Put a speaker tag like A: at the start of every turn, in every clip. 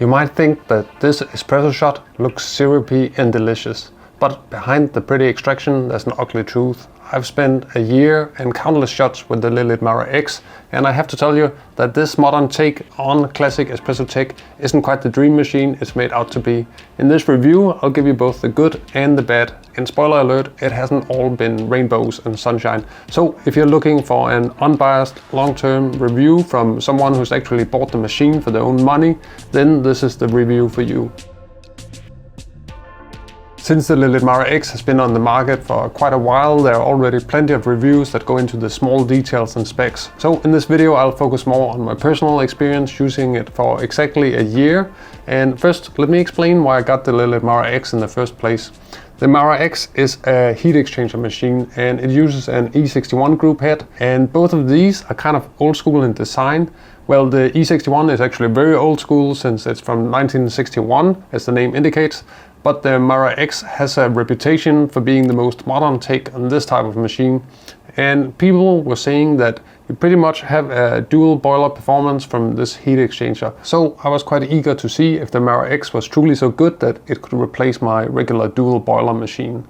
A: You might think that this espresso shot looks syrupy and delicious, but behind the pretty extraction there's an ugly truth. I've spent a year and countless shots with the Lelit Mara X, and I have to tell you that this modern take on classic espresso tech isn't quite the dream machine it's made out to be. In this review I'll give you both the good and the bad, and spoiler alert, it hasn't all been rainbows and sunshine. So if you're looking for an unbiased long-term review from someone who's actually bought the machine for their own money, then this is the review for you. Since the Lelit Mara X has been on the market for quite a while, there are already plenty of reviews that go into the small details and specs. So in this video I'll focus more on my personal experience using it for exactly a year. And first, let me explain why I got the Lelit Mara X in the first place. The Mara X is a heat exchanger machine and it uses an E61 group head, and both of these are kind of old school in design. Well, the E61 is actually very old school since it's from 1961, as the name indicates. But the Mara X has a reputation for being the most modern take on this type of machine. And people were saying that you pretty much have a dual boiler performance from this heat exchanger. So I was quite eager to see if the Mara X was truly so good that it could replace my regular dual boiler machine.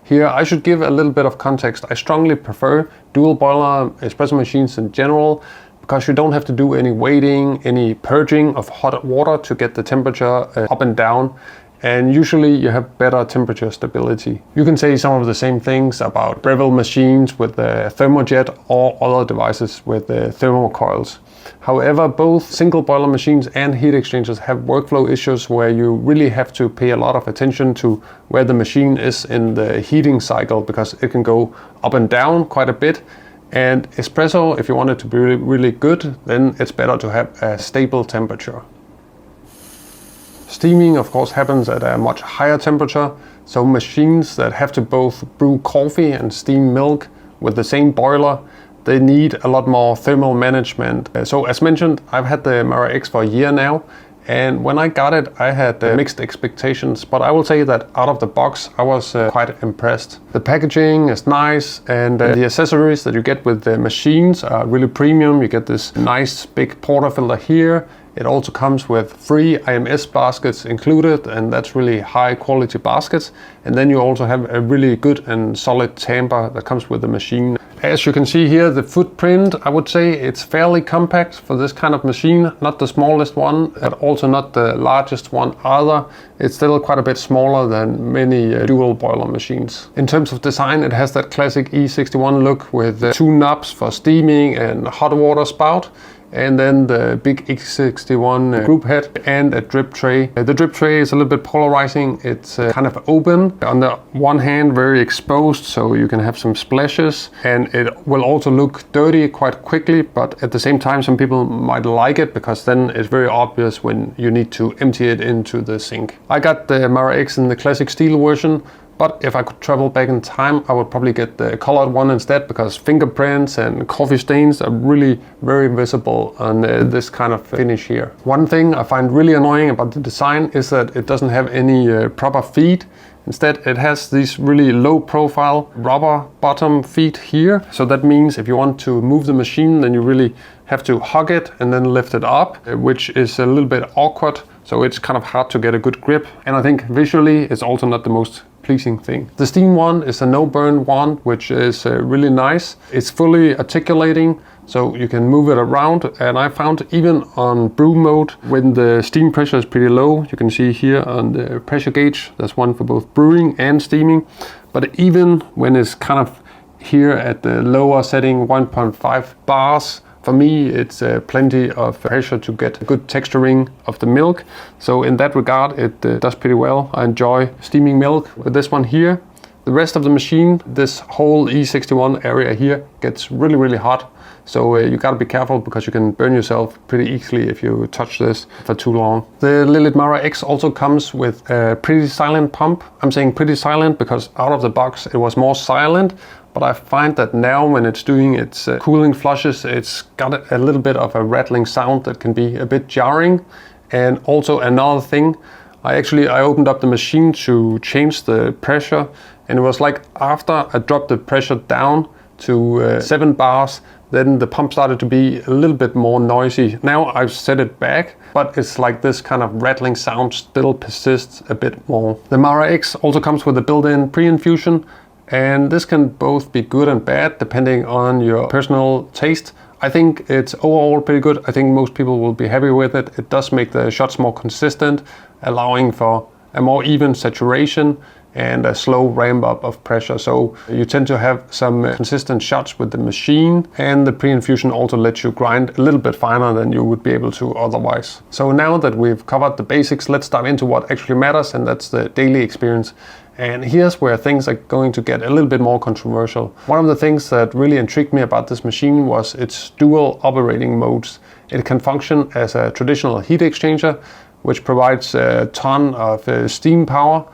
A: Here I should give a little bit of context. I strongly prefer dual boiler espresso machines in general, because you don't have to do any weighting, any purging of hot water to get the temperature up and down. And usually you have better temperature stability. You can say some of the same things about Breville machines with the thermojet or other devices with the thermocoils. However, both single boiler machines and heat exchangers have workflow issues where you really have to pay a lot of attention to where the machine is in the heating cycle, because it can go up and down quite a bit. And espresso, if you want it to be really good, then it's better to have a stable temperature. Steaming, of course, happens at a much higher temperature, so machines that have to both brew coffee and steam milk with the same boiler, they need a lot more thermal management. So as mentioned, I've had the Mara X for a year now, and when I got it I had mixed expectations, but I will say that out of the box I was quite impressed. The packaging is nice, and the accessories that you get with the machines are really premium. You get this nice big portafilter here. It also comes with 3 IMS baskets included, and that's really high quality baskets. And then you also have a really good and solid tamper that comes with the machine. As you can see here, the footprint, I would say it's fairly compact for this kind of machine. Not the smallest one, but also not the largest one either. It's still quite a bit smaller than many dual boiler machines. In terms of design, it has that classic E61 look with 2 knobs for steaming and hot water spout, and then the big X61 group head and a drip tray. The drip tray is a little bit polarizing. It's kind of open. On the one hand, very exposed, so you can have some splashes, and it will also look dirty quite quickly, but at the same time some people might like it because then it's very obvious when you need to empty it into the sink. I got the Mara X in the classic steel version, but if I could travel back in time, I would probably get the colored one instead, because fingerprints and coffee stains are really very visible on this kind of finish here. One thing I find really annoying about the design is that it doesn't have any proper feet. Instead, it has these really low profile rubber bottom feet here. So that means if you want to move the machine, then you really have to hug it and then lift it up, which is a little bit awkward. So it's kind of hard to get a good grip. And I think visually it's also not the most pleasing thing. The steam one is a no-burn one, which is really nice. It's fully articulating, so you can move it around. And I found even on brew mode, when the steam pressure is pretty low, you can see here on the pressure gauge, there's one for both brewing and steaming. But even when it's kind of here at the lower setting, 1.5 bars, for me, it's plenty of pressure to get good texturing of the milk. So in that regard, it does pretty well. I enjoy steaming milk with this one here. The rest of the machine, this whole E61 area here, gets really hot. So you gotta be careful, because you can burn yourself pretty easily if you touch this for too long. The Lelit Mara X also comes with a pretty silent pump. I'm saying pretty silent because out of the box it was more silent. But I find that now when it's doing its cooling flushes, it's got a little bit of a rattling sound that can be a bit jarring. And also another thing, I opened up the machine to change the pressure, and it was like after I dropped the pressure down, to 7 bars, then the pump started to be a little bit more noisy. Now I've set it back, but it's like this kind of rattling sound still persists a bit more. The Mara X also comes with a built-in pre-infusion, and this can both be good and bad depending on your personal taste. I think it's overall pretty good. I think most people will be happy with it. It does make the shots more consistent, allowing for a more even saturation and a slow ramp up of pressure. So you tend to have some consistent shots with the machine, and the pre-infusion also lets you grind a little bit finer than you would be able to otherwise. So now that we've covered the basics, let's dive into what actually matters, and that's the daily experience. And here's where things are going to get a little bit more controversial. One of the things that really intrigued me about this machine was its dual operating modes. It can function as a traditional heat exchanger, which provides a ton of steam power,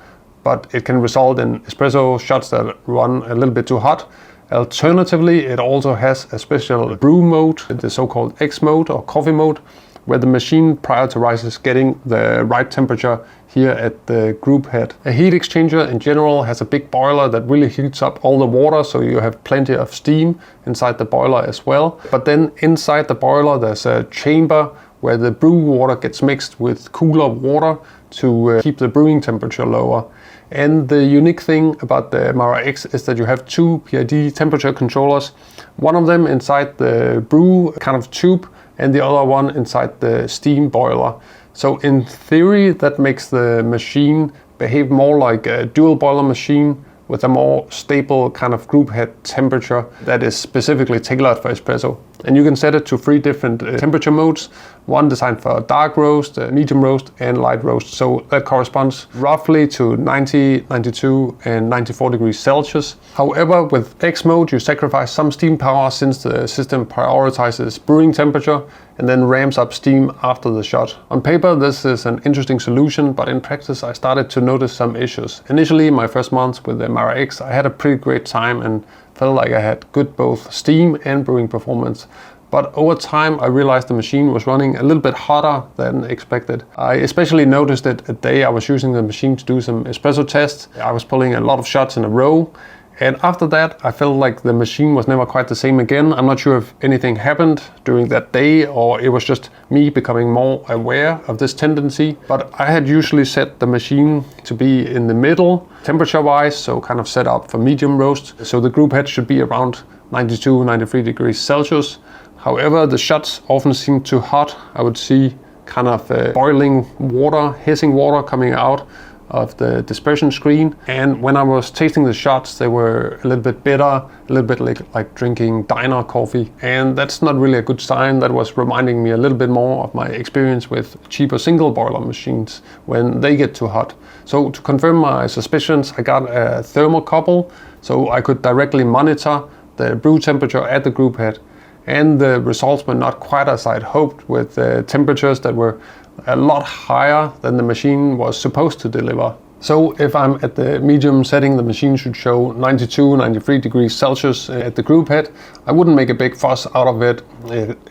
A: but it can result in espresso shots that run a little bit too hot. Alternatively, it also has a special brew mode, the so-called X mode or coffee mode, where the machine prioritizes getting the right temperature here at the group head. A heat exchanger in general has a big boiler that really heats up all the water, so you have plenty of steam inside the boiler as well. But then inside the boiler there's a chamber where the brew water gets mixed with cooler water to keep the brewing temperature lower. And the unique thing about the Mara X is that you have two PID temperature controllers, one of them inside the brew kind of tube and the other one inside the steam boiler. So in theory that makes the machine behave more like a dual boiler machine with a more stable kind of group head temperature that is specifically tailored for espresso. And you can set it to 3 different temperature modes, one designed for dark roast, medium roast and light roast. So that corresponds roughly to 90, 92 and 94 degrees Celsius. However, with X mode you sacrifice some steam power since the system prioritizes brewing temperature and then ramps up steam after the shot. On paper this is an interesting solution, but in practice I started to notice some issues. Initially, my first months with the Mara X, I had a pretty great time and felt like I had good both steam and brewing performance. But over time I realized the machine was running a little bit hotter than expected. I especially noticed it a day I was using the machine to do some espresso tests. I was pulling a lot of shots in a row, and after that I felt like the machine was never quite the same again. I'm not sure if anything happened during that day or it was just me becoming more aware of this tendency, but I had usually set the machine to be in the middle temperature wise, so kind of set up for medium roast, so the group head should be around 92, 93 degrees Celsius. However, the shots often seemed too hot. I would see kind of boiling water, hissing water coming out of the dispersion screen. And when I was tasting the shots, they were a little bit bitter, a little bit like drinking diner coffee. And that's not really a good sign. That was reminding me a little bit more of my experience with cheaper single boiler machines when they get too hot. So to confirm my suspicions, I got a thermocouple so I could directly monitor the brew temperature at the group head. And the results were not quite as I'd hoped, with temperatures that were a lot higher than the machine was supposed to deliver. So if I'm at the medium setting, the machine should show 92, 93 degrees Celsius at the group head. I wouldn't make a big fuss out of it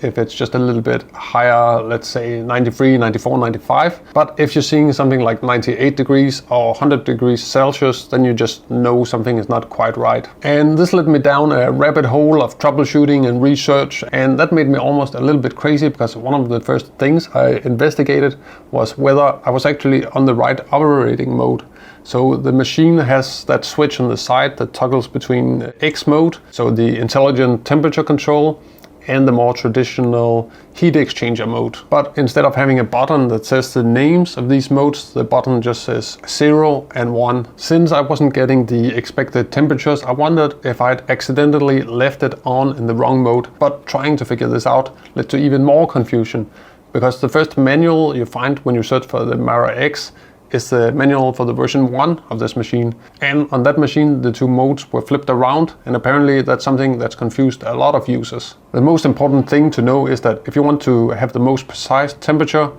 A: if it's just a little bit higher, let's say 93, 94, 95. But if you're seeing something like 98 degrees or 100 degrees Celsius, then you just know something is not quite right. And this led me down a rabbit hole of troubleshooting and research, and that made me almost a little bit crazy, because one of the first things I investigated was whether I was actually on the right operating mode. So the machine has that switch on the side that toggles between X mode, so the intelligent temperature control, and the more traditional heat exchanger mode. But instead of having a button that says the names of these modes, the button just says 0 and 1. Since I wasn't getting the expected temperatures, I wondered if I'd accidentally left it on in the wrong mode. But trying to figure this out led to even more confusion, because the first manual you find when you search for the Mara X is the manual for the version 1 of this machine. And on that machine the two modes were flipped around, and apparently that's something that's confused a lot of users. The most important thing to know is that if you want to have the most precise temperature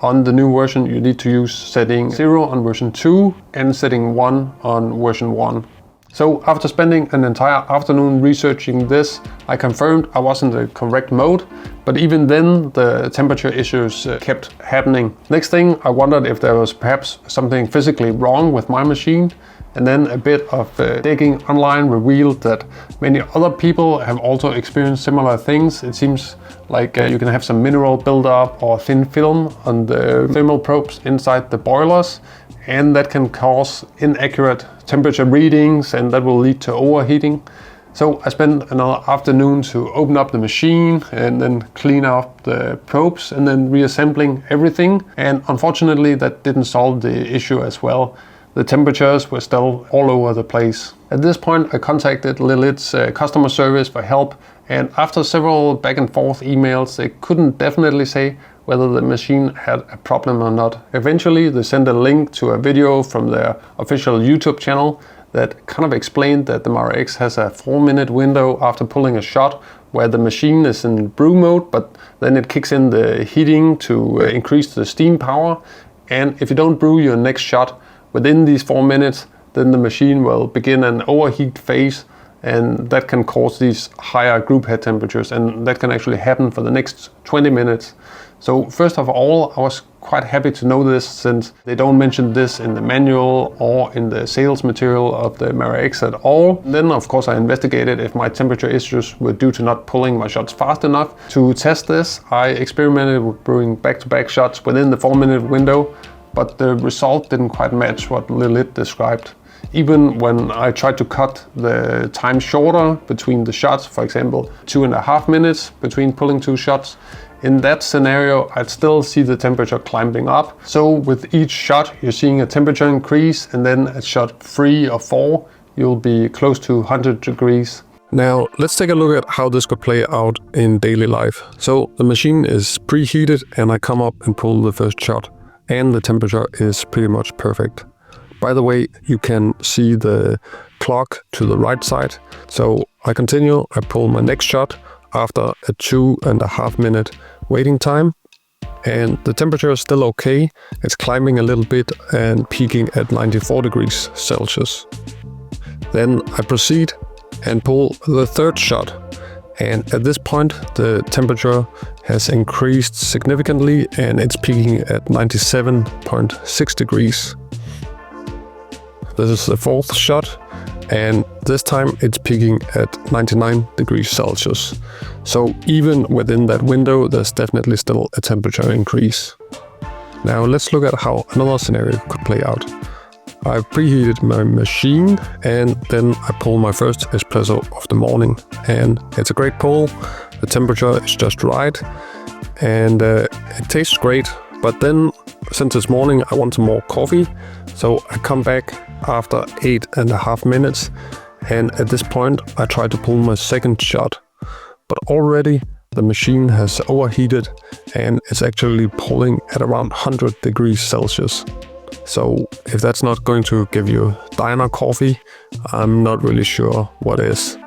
A: on the new version, you need to use setting 0 on version 2 and setting 1 on version 1. So after spending an entire afternoon researching this, I confirmed I was in the correct mode, but But even then, the temperature issues kept happening. Next thing, I wondered if there was perhaps something physically wrong with my machine. And then a bit of digging online revealed that many other people have also experienced similar things. It seems like you can have some mineral buildup or thin film on the thermal probes inside the boilers, and that can cause inaccurate temperature readings, and that will lead to overheating. So I spent another afternoon to open up the machine and then clean up the probes and then reassembling everything. And unfortunately, that didn't solve the issue as well. The temperatures were still all over the place. At this point, I contacted Lelit's customer service for help, and after several back and forth emails, they couldn't definitely say whether the machine had a problem or not. Eventually, they sent a link to a video from their official YouTube channel that kind of explained that the Mara X has a 4-minute window after pulling a shot where the machine is in brew mode, but then it kicks in the heating to increase the steam power. And if you don't brew your next shot within these 4 minutes, then the machine will begin an overheat phase, and that can cause these higher group head temperatures, and that can actually happen for the next 20 minutes. So first of all, I was quite happy to know this, since they don't mention this in the manual or in the sales material of the Mara X at all. Then of course I investigated if my temperature issues were due to not pulling my shots fast enough. To test this, I experimented with brewing back-to-back shots within the 4-minute window, but the result didn't quite match what Lelit described. Even when I tried to cut the time shorter between the shots, for example 2.5 minutes between pulling 2 shots, in that scenario I'd still see the temperature climbing up. So with each shot you're seeing a temperature increase, and then at shot 3 or 4 you'll be close to 100 degrees.
B: Now let's take a look at how this could play out in daily life. So the machine is preheated and I come up and pull the first shot, and the temperature is pretty much perfect. By the way, you can see the clock to the right side. So I continue, I pull my next shot after a 2.5 minute waiting time, and the temperature is still okay. It's climbing a little bit and peaking at 94 degrees Celsius. Then I proceed and pull the third shot. And at this point, the temperature has increased significantly and it's peaking at 97.6 degrees. This is the fourth shot, and this time it's peaking at 99 degrees Celsius. So even within that window, there's definitely still a temperature increase. Now let's look at how another scenario could play out. I've preheated my machine and then I pull my first espresso of the morning, and it's a great pull. The temperature is just right and it tastes great. But then, since it's morning, I want some more coffee. So I come back after 8.5 minutes, and at this point I try to pull my second shot. But already the machine has overheated and it's actually pulling at around 100 degrees Celsius. So if that's not going to give you diner coffee, I'm not really sure what is.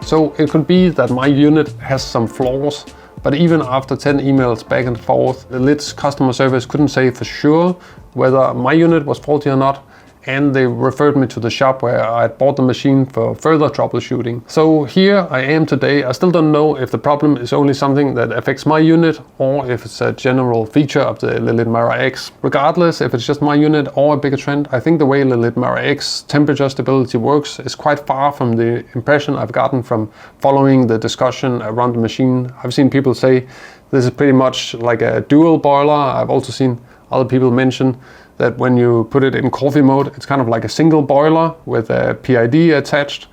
A: So it could be that my unit has some flaws, but even after 10 emails back and forth, Lelit's customer service couldn't say for sure whether my unit was faulty or not, and they referred me to the shop where I had bought the machine for further troubleshooting. So here I am today. I still don't know if the problem is only something that affects my unit or if it's a general feature of the Lelit Mara X. Regardless if it's just my unit or a bigger trend, I think the way Lelit Mara X temperature stability works is quite far from the impression I've gotten from following the discussion around the machine. I've seen people say this is pretty much like a dual boiler. I've also seen other people mention that when you put it in coffee mode, it's kind of like a single boiler with a PID attached.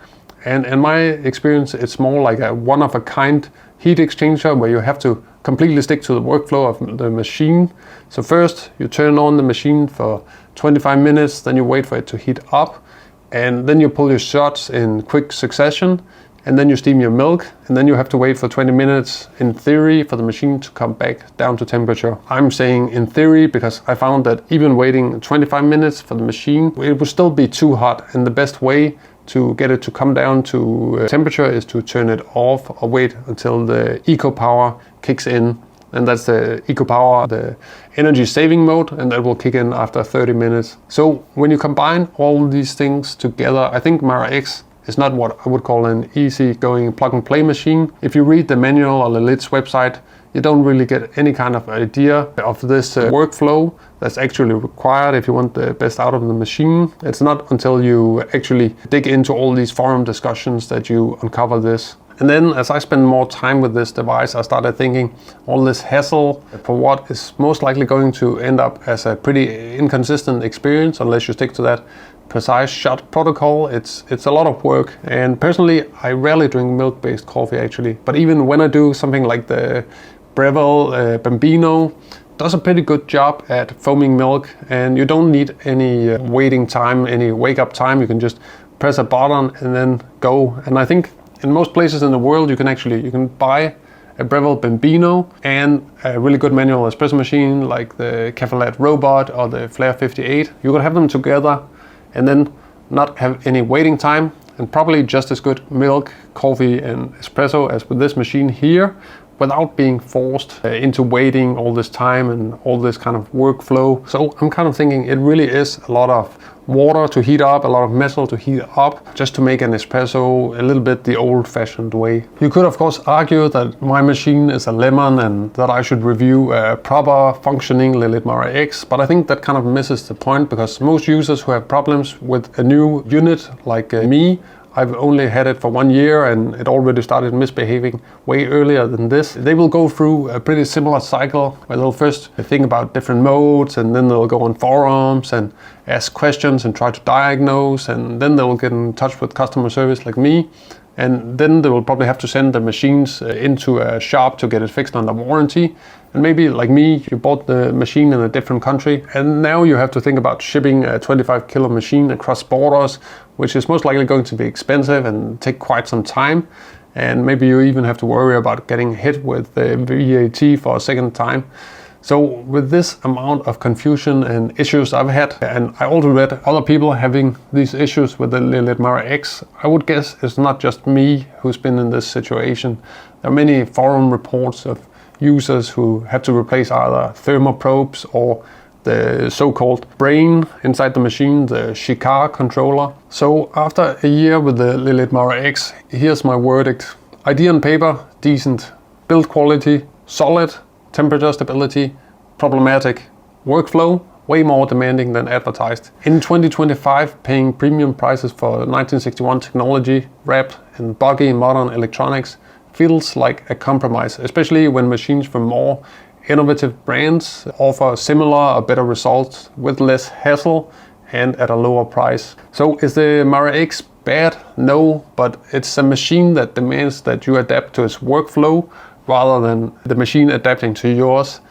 A: And in my experience, it's more like a one-of-a-kind heat exchanger where you have to completely stick to the workflow of the machine. So first you turn on the machine for 25 minutes, then you wait for it to heat up, and then you pull your shots in quick succession, and then you steam your milk, and then you have to wait for 20 minutes in theory for the machine to come back down to temperature. I'm saying in theory because I found that even waiting 25 minutes for the machine, it would still be too hot, and the best way to get it to come down to temperature is to turn it off or wait until the eco power kicks in. And that's the eco power, the energy saving mode, and that will kick in after 30 minutes. So when you combine all these things together, I think Mara X It's not what I would call an easy-going plug-and-play machine. If you read the manual on Lelit's website, you don't really get any kind of idea of this workflow that's actually required if you want the best out of the machine. It's not until you actually dig into all these forum discussions that you uncover this. And then as I spend more time with this device, I started thinking all this hassle for what is most likely going to end up as a pretty inconsistent experience unless you stick to that precise shot protocol. It's a lot of work, and personally I rarely drink milk-based coffee actually, but even when I do, something like the Breville Bambino does a pretty good job at foaming milk, and you don't need any waiting time, any wake-up time. You can just press a button and then go. And I think in most places in the world you can buy a Breville Bambino and a really good manual espresso machine like the Cafe Latte Robot or the Flair 58. You could have them together and then not have any waiting time, and probably just as good milk, coffee and espresso as with this machine here, without being forced into waiting all this time and all this kind of workflow. So I'm kind of thinking it really is a lot of water to heat up, a lot of metal to heat up, just to make an espresso a little bit the old-fashioned way. You could of course argue that my machine is a lemon and that I should review a proper functioning Lelit Mara X, but I think that kind of misses the point, because most users who have problems with a new unit like me, I've only had it for 1 year and it already started misbehaving way earlier than this. They will go through a pretty similar cycle where they'll first think about different modes, and then they'll go on forums and ask questions and try to diagnose, and then they'll get in touch with customer service like me. And then they will probably have to send the machines into a shop to get it fixed under warranty. And maybe like me, you bought the machine in a different country, and now you have to think about shipping a 25 kilo machine across borders, which is most likely going to be expensive and take quite some time. And maybe you even have to worry about getting hit with the VAT for a second time. So with this amount of confusion and issues I've had, and I also read other people having these issues with the Lelit Mara X, I would guess it's not just me who's been in this situation. There are many forum reports of users who have to replace either thermoprobes or the so-called brain inside the machine, the Shikar controller. So after a year with the Lelit Mara X, here's my verdict. Idea on paper, decent. Build quality, solid. Temperature stability, problematic. Workflow, way more demanding than advertised. In 2025, paying premium prices for 1961 technology wrapped in buggy modern electronics feels like a compromise, especially when machines from more innovative brands offer similar or better results with less hassle and at a lower price. So is the Mara X bad? No, but it's a machine that demands that you adapt to its workflow rather than the machine adapting to yours.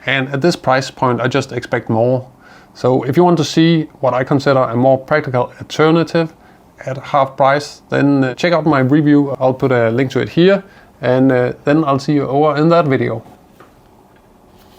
A: And at this price point, I just expect more. So if you want to see what I consider a more practical alternative at half price, then check out my review. I'll put a link to it here, and then I'll see you over in that video.